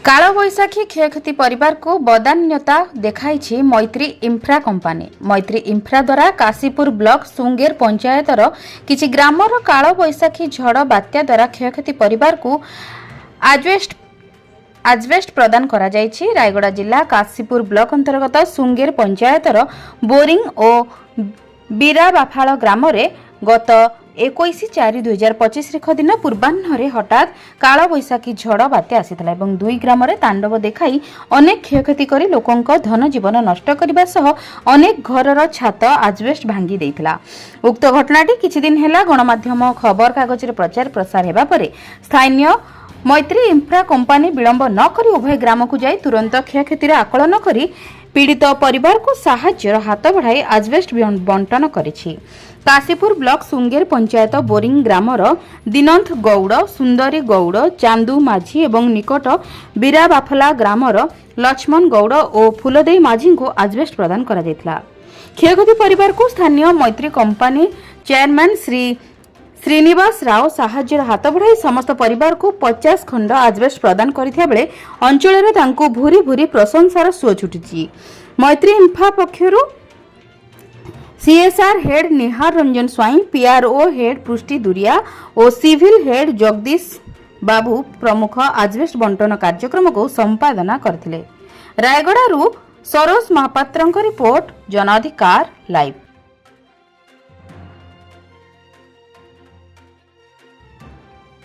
कालबैशाखी क्षयक्षति परिवार को बदान्यता देखाई मैत्री इंफ्रा कंपानी। मैत्री इंफ्रा द्वारा काशीपुर ब्लॉक सुंगेर पंचायतर किछि ग्रामर कालबैशाखी झड़ बात्या द्वारा क्षयक्षति परिवार को आजबेस्ट प्रदान करा जायछि। रायगड़ा जिला काशीपुर ब्लॉक अंतर्गत सुंगेर पंचायतर बोरिंग और बीराबाफाल ग्राम गत 21/4/2025 दिन पूर्वाह्न हठात कालबैशाखी झड़ बात्या आसीथिला एवं दुई ग्राम तांडव देखाई अनेक क्षयक्षति करी लोकंक धन जीवन नष्ट करबा सह अनेक घरर छात आजबेस्ट भांगी देइथिला। उक्त घटनाटी किछि दिन हेला गणमाध्यम खबर कागज प्रचार प्रसार हेबा परे स्थानीय मैत्री इंफ्रा कंपानी विलंब न करी उभय ग्राम को जाई तुरंत क्षयक्षतिर आकलन करी पीड़ित परिवार को साहाय्यर हाथ बढ़ाई आजबेस्ट बंटन करिछि। काशीपुर ब्लॉक सुंगेर पंचायत बोरिंग ग्रामर दिनंत गौड़, सुंदरी गौड़, चांदू माझी एवं निकट बीराबाफला ग्रामर लक्ष्मण गौड़ और फूलदेई माझी को आजबेस्ट प्रदान करा जायतिला। क्षयक्षति परिवार को स्थानीय मैत्री कंपानी चेयरमैन श्री श्रीनिवास राव साहाय्यर हाथ बढ़ाई समस्त परिवार को 50 खंड आजबेस्ट प्रदान करथिया बेले अंचल तांको भूरी भूरी प्रशंसार सुଅ छुटिछि। मैत्री इंफ्रा पक्षरु सीएसआर हेड निहार रंजन स्वाई, पीआरओ हेड पृष्टि दुरिया और सिविल हेड जगदीश बाबू प्रमुख आजबेस्ट बंटन कार्यक्रम को संपादना करथिले। रायगड़ारू सरोज महापात्रंक रिपोर्ट, जन अधिकार लाइव।